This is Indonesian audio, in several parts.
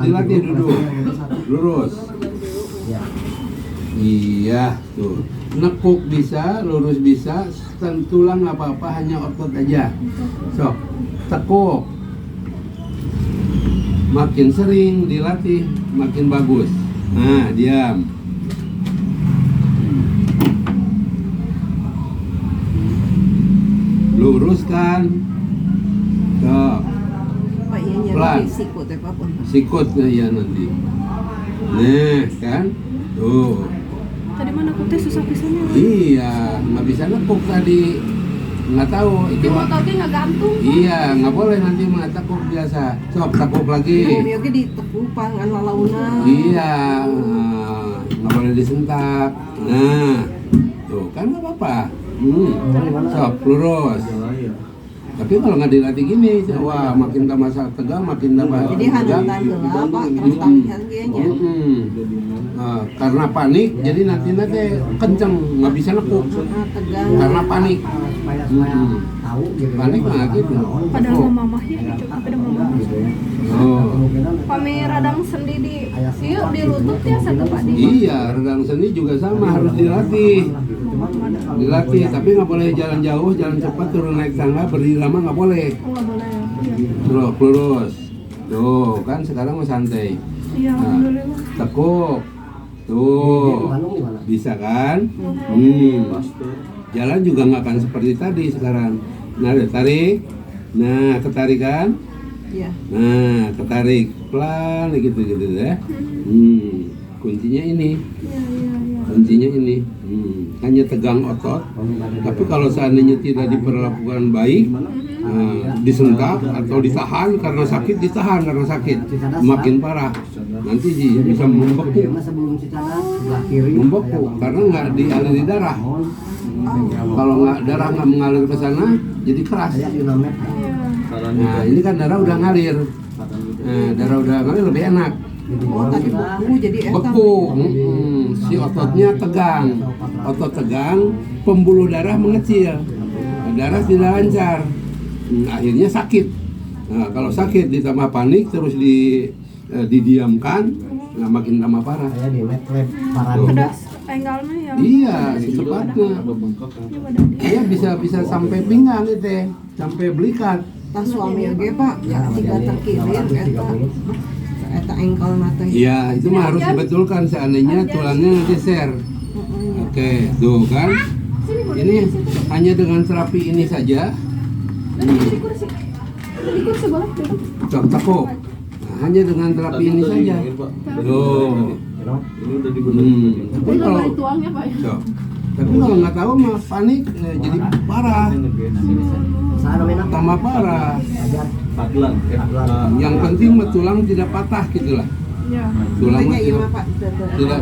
Dilatih duduk, lurus. Iya, tuh. Nekuk bisa, lurus bisa, tulang nggak apa-apa, hanya otot aja. Sok, tekuk. Makin sering dilatih, makin bagus. Nah, diam. Luruskan. Sok. Pelan. Sikut ya nanti. Nah, kan? Tuh. Tadi mana aku tes susah pisannya? Iya, nggak bisa nekuk tadi. Nggak tahu. Di motornya nggak gantung. Iya, nggak boleh nanti tekuk biasa. Sok, tekuk lagi. Oke di tekupang kan lalauna. Iya, nggak boleh disentak. Nah, tuh kan nggak apa-apa. Sok, lurus. Tapi kalau nggak dilatih gini, wah makin tambah tegang, makin tambah Jadi tegang. hanatan Pak, terus talihan kayaknya. Karena panik, jadi nanti kenceng, nggak bisa nekuk. Tegang. Karena panik. Panik nggak gitu. Padahal mamah ya, pada mamah. Oh. Kami radang sendi di, yuk di lutut ya satu Pak di. Iya, redang sendi juga sama, harus dilatih. Dilatih, tapi nggak boleh jalan jauh, jalan cepat, turun naik tangga, berdiri lama nggak boleh. Nggak boleh ya. Iya. Terus lurus. Tuh, kan sekarang mau santai. Iya, alhamdulillah. Tekuk. Tuh, bisa kan? Jalan juga nggak akan seperti tadi sekarang. Nah, tarik. Nah, ketarikan. Iya. Nah, ketarik pelan gitu ya. Kuncinya ini. Iya. Kuncinya ini. Hanya tegang otot. Tapi kalau seandainya tidak diperlakukan baik, disentak atau ditahan karena sakit, ditahan karena sakit, makin parah. Nanti bisa membeku. Membeku karena nggak dialiri darah. Kalau darah nggak mengalir ke sana, jadi keras. Nah, ini kan darah udah ngalir. Nah, darah udah ngalir lebih enak. Oh, tadi beku jadi Beku, si ototnya tegang. Otot tegang, pembuluh darah mengecil. Darah tidak lancar. Akhirnya sakit. Nah, kalau sakit ditambah panik terus didiamkan, nah makin tambah parah. Pedas penggalnya ya. Iya, secepatnya. Iya bisa sampai pinggang itu, sampai belikat. Tas suami oge Pak, ya tiga terkilir eta engkel mata. Iya, itu mah harus dibetulkan seandainya tulangnya geser. Oke, tuh kan. Ini hanya dengan terapi ini saja. Di kursi boleh duduk. Cok tekuk. Nah, hanya dengan terapi ini saja. Tuh. Ini udah dibenerin. Tapi kalau tuangnya Pak. Cok. Tapi kalau nggak tahu mah panik jadi parah. Tambah parah. Paglang. Yang penting mah tulang tidak patah gitulah. Ya. Tulang mah Iya tidak, Pak,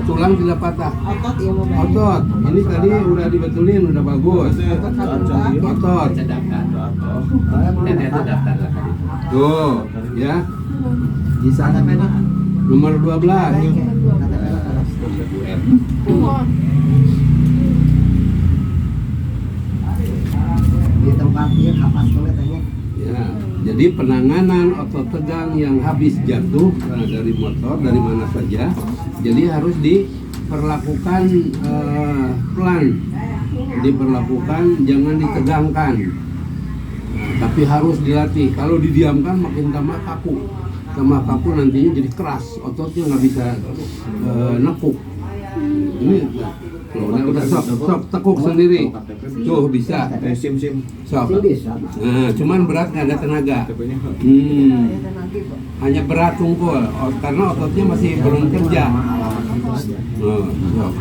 tulang tidak patah. otot iya Pak. Otot. Ini tadi udah dibetulin, udah bagus. Otot. Tuh, ya. Di sana Nomor 12. Di tempat dia kapas tanya. Ya, jadi penanganan otot tegang yang habis jatuh dari motor dari mana saja, jadi harus diperlakukan pelan, diperlakukan jangan ditegangkan, tapi harus dilatih. Kalau didiamkan makin tambah kaku nantinya jadi keras, ototnya nggak bisa nekuk. Ini udah sok tekuk sendiri. Tuh bisa. sim. Sok. Nah, cuman berat nggak ada tenaga. Hanya berat tungkul, karena ototnya masih belum kerja. Sok.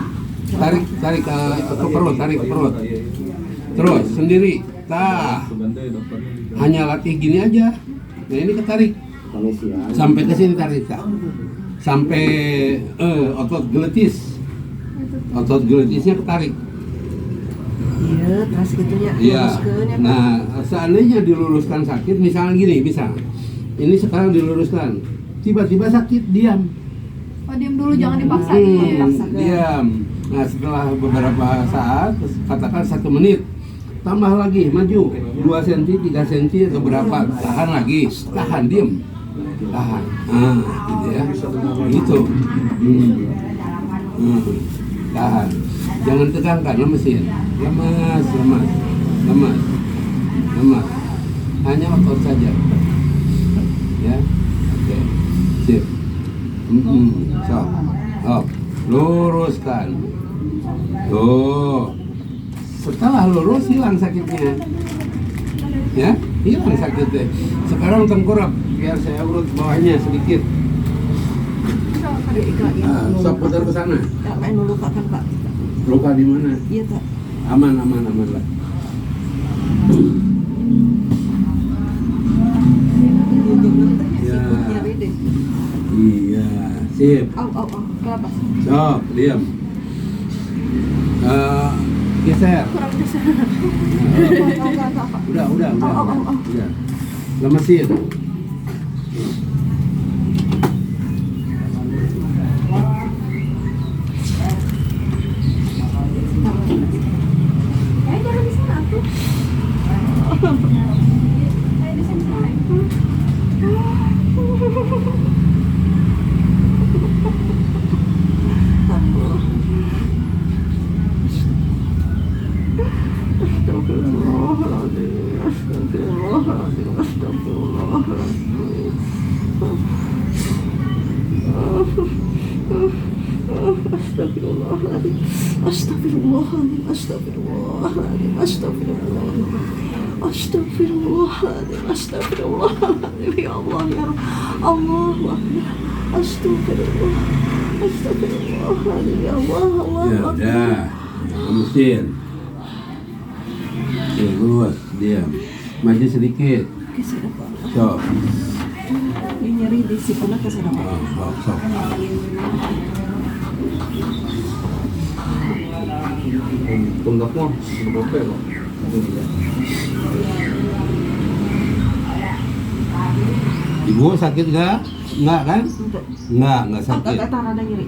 Tarik ke perut, tarik ke perut. Terus sendiri. Hanya latih gini aja. Nah ini ketarik. Sampai ke sini tarik. Sampai otot geletis. Otot geletisnya ketarik. Iya, terus gitunya. Iya. Nah, seandainya diluruskan sakit, misalnya gini, ini sekarang diluruskan, tiba-tiba sakit, diam. Oh, diam dulu, jangan dipaksain. Diam. Nah, setelah beberapa saat, katakan 1 menit, tambah lagi, maju 2 cm, 3 cm atau berapa, tahan lagi, tahan, diam. tahan. Gitu ya. Gitu. Tahan. Jangan tegangkan, lemesin. Lemas. Hanya otot saja. Ya. Oke. Sip. Sok. Luruskan. Tuh. Setelah lurus hilang sakitnya. Ya, hilang sakitnya. Sekarang tengkurap, biar saya urut bawahnya sedikit. Sok putar ke sana. Kak, main dulu Kak kan Kak. Luka di mana? Iya Kak. Aman lah. Ya. Nyari deh. Iya, sip. Au. Kenapa? Sok, diam. Geser. Kurang bisa. Udah. Lemesin. Jangan di sana tuh. Di sini. Astagfirullahaladzim, ya Allah, ya Rabb. Allahu Akbar. Astagfirullahaladzim, ya Allah, Ya udah, lemesin. Lurus, diam. Maju sedikit. Geser apa? Sok. Ini nyari di sikuna geser apa? Sok. Pundaknya berapa kok? Ibu sakit nggak? Nggak kan? Nggak sakit. Kata rada nyeri.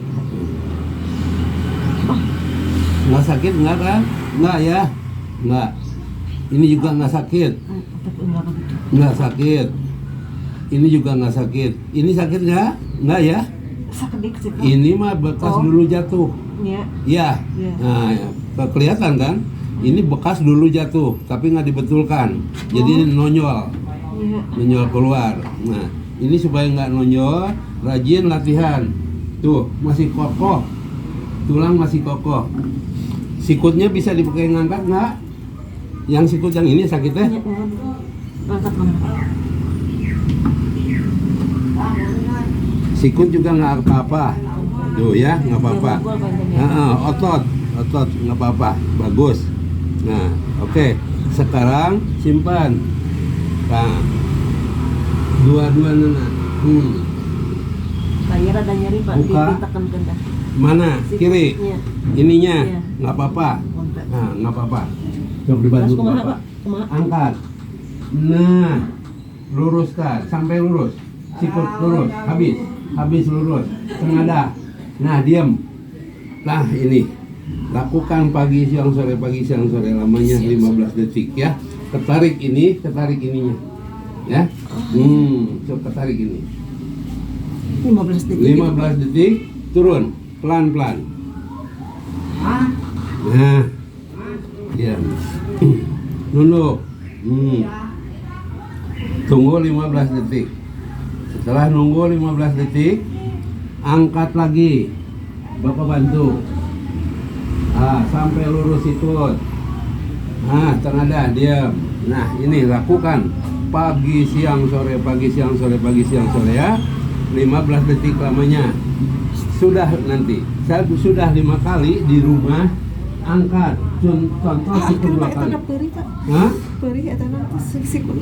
Nggak sakit nggak kan? Nggak ya? Nggak. Ini juga nggak sakit. Tapi enggak begitu. Nggak sakit. Ini juga nggak sakit. Ini sakit nggak? Nggak ya? Sakit dikit. Ini mah bekas dulu jatuh. Iya. Ya. Iya. Nah, ya. Kelihatan kan? Ini bekas dulu jatuh, tapi nggak dibetulkan. Jadi nonyol. Iya. Nonyol keluar. Nah, ini supaya nggak nonyol, rajin latihan. Tuh, masih kokoh. Tulang masih kokoh. Sikutnya bisa dipakai ngangkat nggak? Yang sikut yang ini sakitnya? Iya, angkat mana? Sikut juga nggak apa-apa. Tuh ya, nggak apa-apa. Otot nggak apa-apa. Bagus. Nah, oke. Sekarang simpan. Nah, dua-dua nana. Kayak rada nyeri Pak, Buka. ditekan dah. Mana? Kiri. Iya. Ininya Iya. nggak apa-apa. Kontak. Nah, nggak apa-apa. Coba dibantu Terus kumaha, Bapak. Pak? Kumaha? Angkat. Nah, luruskan sampai lurus. Sikut lurus. Habis lurus. Tengadah. Nah, diam. Nah, ini. Lakukan pagi siang sore lamanya 15 detik ya. Ketarik ininya. Ya. Coba ketarik ini. 15 detik. 15 detik turun pelan-pelan. Nah, diam. Nunduk. Tunggu 15 detik. Setelah nunggu 15 detik, angkat lagi. Bapak bantu. Sampai lurus sikut. Tengadah, diam. Nah, ini lakukan pagi siang sore ya. 15 detik lamanya. Sudah nanti. Saya sudah 5 kali di rumah. Angkat, contoh sikut 2 kali. Hah? Perih eta nanti sikut.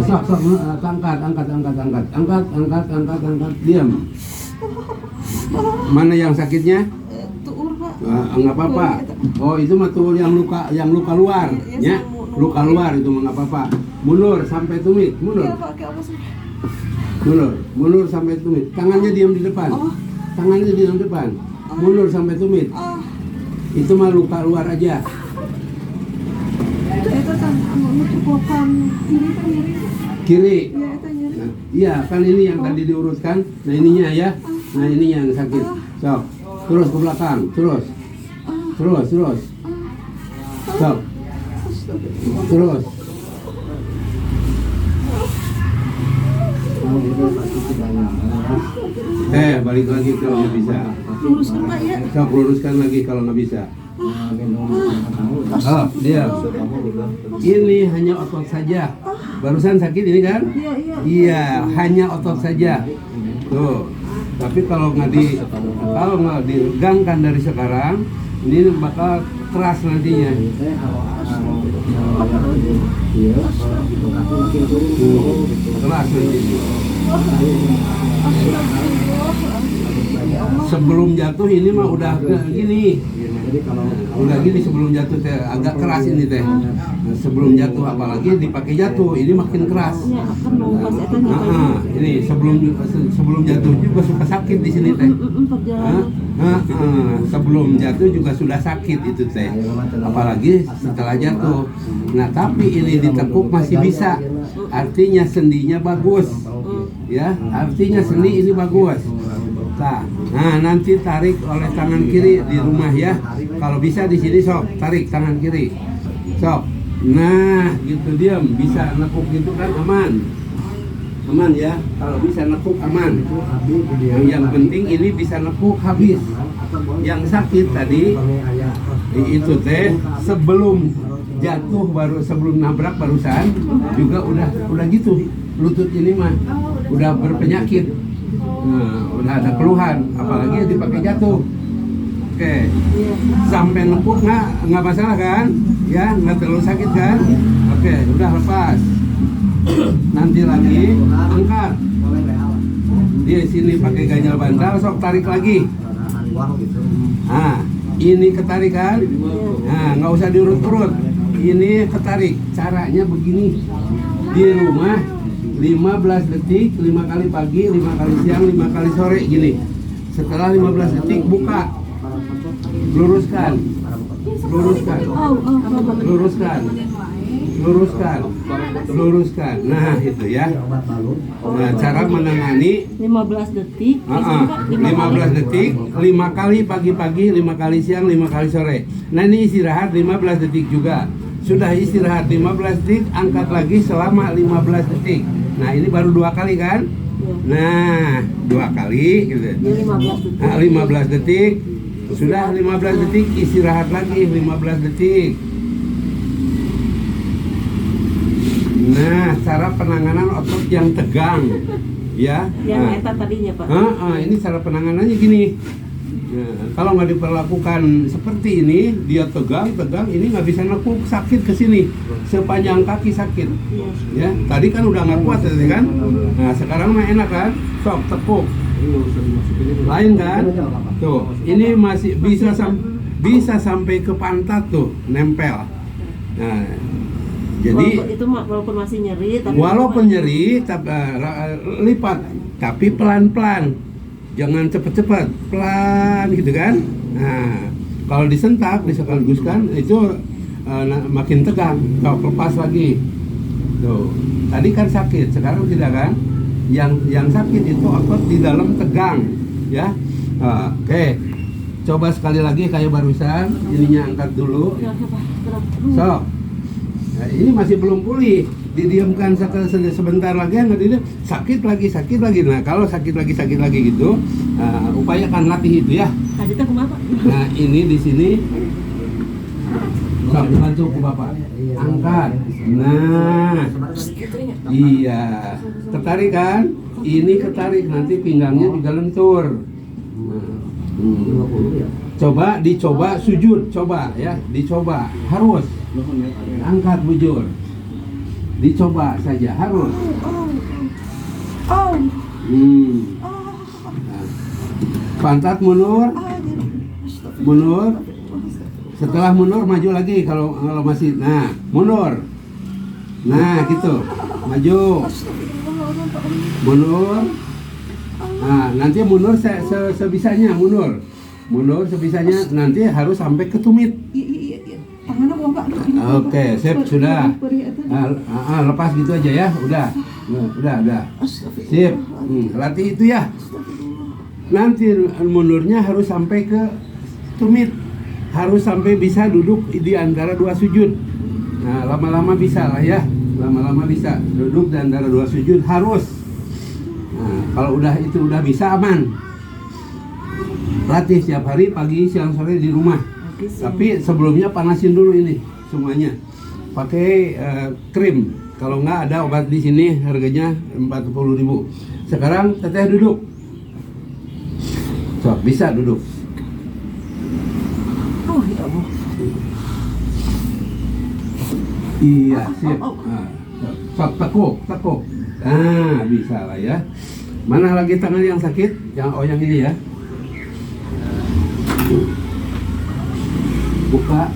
Sok, angkat, diam. Mana yang sakitnya? Tuur Pak. Enggak apa-apa. Oh, itu mah tuh yang luka luar, ya. Luka luar itu mah enggak apa-apa. Mundur sampai tumit, mundur. Iya Pak, kayak apa sih? Mundur sampai tumit. Tangannya diam di depan. Tangannya diam di depan. Mundur sampai tumit. Itu mah luka luar aja. Itu kan mau cukupan kiri kan nyeri. Kiri. Iya, itu nyeri. Nah, Iya, kan ini yang tadi diurutkan. Nah ininya ya. Nah ini yang sakit. Sok. Terus ke belakang. Terus. Terus. Sok. Terus. Balik lagi kalau nggak bisa. Luruskan Pak ya. Sok luruskan lagi kalau nggak bisa. Oh, diam. Ini hanya otot saja. Barusan sakit ini kan? Iya, hanya otot saja. Tuh. Tapi kalau nggak diregangkan dari sekarang, ini bakal keras nantinya. Keras nantinya. Sebelum jatuh ini mah udah gini. Udah gini sebelum jatuh teh agak keras ini teh. Nah, sebelum jatuh apalagi dipakai jatuh ini makin keras. Ini sebelum jatuh juga suka sakit di sini teh. Sebelum jatuh juga sudah sakit itu teh. Apalagi setelah jatuh. Nah, tapi ini ditekuk masih bisa. Artinya sendinya bagus. Ya, artinya sendi ini bagus. Nah, nanti tarik oleh tangan kiri di rumah ya. Kalau bisa di sini sok, tarik tangan kiri. Sok. Nah, gitu diam, bisa nekuk gitu kan aman. Aman ya. Kalau bisa nekuk aman. Yang penting ini bisa nekuk habis. Yang sakit tadi itu teh sebelum jatuh sebelum nabrak barusan juga udah gitu. Lutut ini mah udah berpenyakit. Nah, udah ada keluhan, apalagi dipakai jatuh. Oke, sampai nepuk nggak masalah kan? Ya, nggak terlalu sakit kan? Oke, udah lepas. Nanti lagi angkat. Di sini pakai ganjal bantal, sok tarik lagi. Nah, ini ketarik kan? Nah, nggak usah diurut-urut. Ini ketarik. Caranya begini. Di rumah 15 detik, 5 kali pagi, 5 kali siang, 5 kali sore gini. Setelah 15 detik buka. Luruskan. Nah, itu ya. Nah, cara menangani 15 detik. 15 detik, 5 kali pagi-pagi, 5 kali siang, 5 kali sore. Nah, ini istirahat 15 detik juga. Sudah istirahat 15 detik, angkat lagi selama 15 detik. Nah, ini baru 2 kali kan? Nah, 2 kali gitu. 15 detik. Sudah 15 detik, istirahat lagi 15 detik. Nah, cara penanganan otot yang tegang. Ya. Yang eta tadinya, Pak. Ini cara penanganannya gini. Nah, kalau nggak diperlakukan seperti ini, dia tegang, ini nggak bisa nekuk, sakit ke sini, sepanjang kaki sakit. Ya, tadi kan udah nggak kuat tadi kan. Nah, sekarang mah enak kan, sok tekuk. Lain kan? Tuh, ini masih bisa sampai ke pantat tuh, nempel. Nah, jadi itu walaupun masih nyeri, tapi lipat, tapi pelan-pelan. Jangan cepet-cepet, pelan gitu kan. Nah, kalau disentak, disekaligus-kan itu makin tegang. Kau lepas lagi. Tuh, tadi kan sakit, sekarang tidak kan? Yang sakit itu otot di dalam tegang, ya. Oke, coba sekali lagi kayak barusan. Ininya angkat dulu. So, nah, ini masih belum pulih. Didiamkan sebentar lagi, sakit lagi. Nah, kalau sakit lagi gitu, upayakan latih itu ya. Tadi tuh kemana? Nah, ini di sini. Bantu ke Bapak. Angkat. Nah. Iya. Ketarik kan? Ini ketarik, nanti pinggangnya juga lentur. Dicoba sujud, coba ya, dicoba. Harus. Angkat bujur. Dicoba saja, harus. Pantat mundur. Setelah mundur maju lagi kalau masih. Nah, mundur. Nah, gitu. Maju. Mundur. Nah, nanti mundur sebisanya mundur. Mundur sebisanya, nanti harus sampai ke tumit. Tangannya Bapak. Oke, sip, sudah. Lepas gitu aja ya, udah. Nah, udah. Astagfirullah. Sip. Latih itu ya. Nanti mundurnya harus sampai ke tumit. Harus sampai bisa duduk di antara dua sujud. Nah, lama-lama bisa lah ya. Lama-lama bisa duduk di antara dua sujud harus. Nah, kalau itu udah bisa aman. Latih setiap hari pagi, siang, sore di rumah. Tapi sebelumnya panasin dulu ini semuanya. Pakai krim. Kalau nggak ada obat di sini harganya 40.000. Sekarang teteh duduk. So, bisa duduk. Oh ya Allah. Iya, sip. Nah, sok tekuk. Nah, bisa lah ya. Mana lagi tangan yang sakit? Yang ini ya. Buka.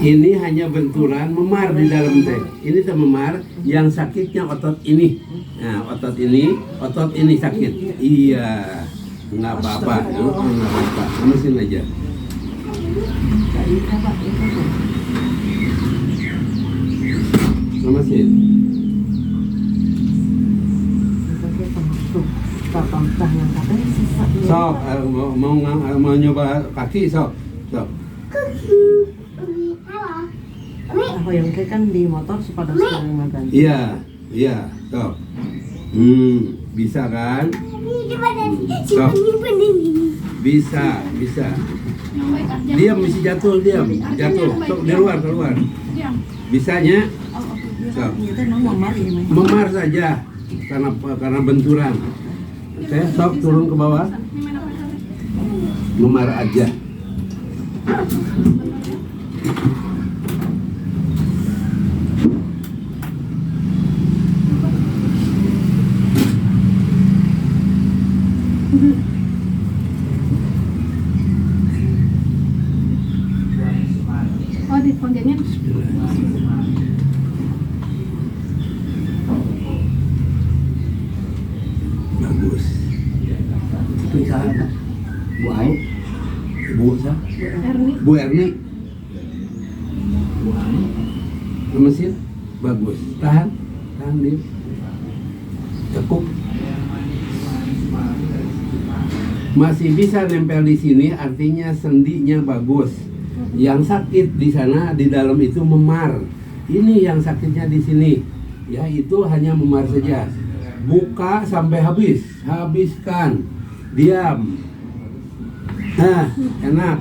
Ini hanya benturan memar di dalam teh. Ini tuh memar, yang sakitnya otot ini. Nah, otot ini sakit. Iya, nggak apa-apa. Nggak apa-apa. Lemesin aja. Lemesin. Sok, mau nyoba kaki sok. Aku yang kan di motor supaya sekarang makan. Iya, sok. Bisa kan? Sok. Bisa. Yang baik aja. Diam, mesti jatuh. Sok, keluar. Diam. Bisanya Kita mau memar ini. memar saja karena benturan. Saya sok turun ke bawah. Memar aja. Oh, di konjennya. Bagus. Itu siapa? Bu Ain? Bu siapa? Erni. Bu Erni. Lemesin. Bagus. Tahan dia. Tekuk. Masih bisa nempel di sini, artinya sendinya bagus. Yang sakit di sana di dalam itu memar. Ini yang sakitnya di sini. Ya, itu hanya memar saja. Buka sampai habiskan. Diam. Nah, enak.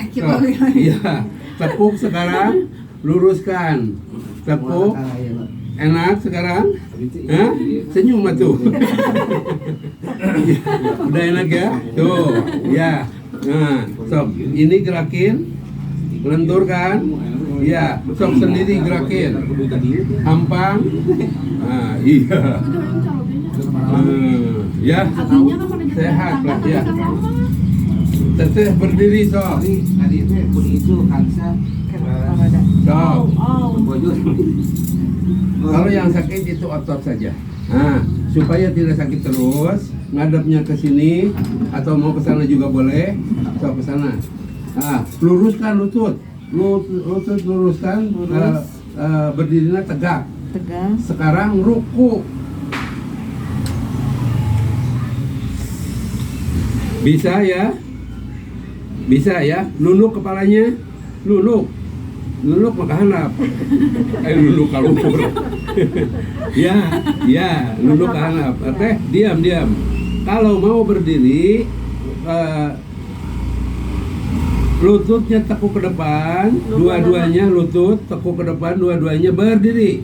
So, iya. Tekuk sekarang, luruskan. Tekuk. Enak sekarang? Hah? Senyum tuh. Udah enak ya? Tuh, ya. Nah, sok ini gerakin, lenturkan. Ya, sok sendiri gerakin. Hampang. Nah, iya. Ya, sehat lah ya. Teteh berdiri sok. Tadi itu kansa Sok. bojot. Kalau yang sakit itu otot saja. Nah, supaya tidak sakit terus, ngadepnya ke sini atau mau ke sana juga boleh. Sok ke sana. Nah, luruskan lutut. Lutut luruskan, berdirinya tegak. Sekarang ruku. Bisa ya? Bisa ya? Nunduk kepalanya. Nunduk maka handap. Nunduk kalau ukur. ya, nunduk ke handap. Teh, diam. Kalau mau berdiri, lututnya tekuk ke depan, dua-duanya lutut tekuk ke depan, dua-duanya berdiri.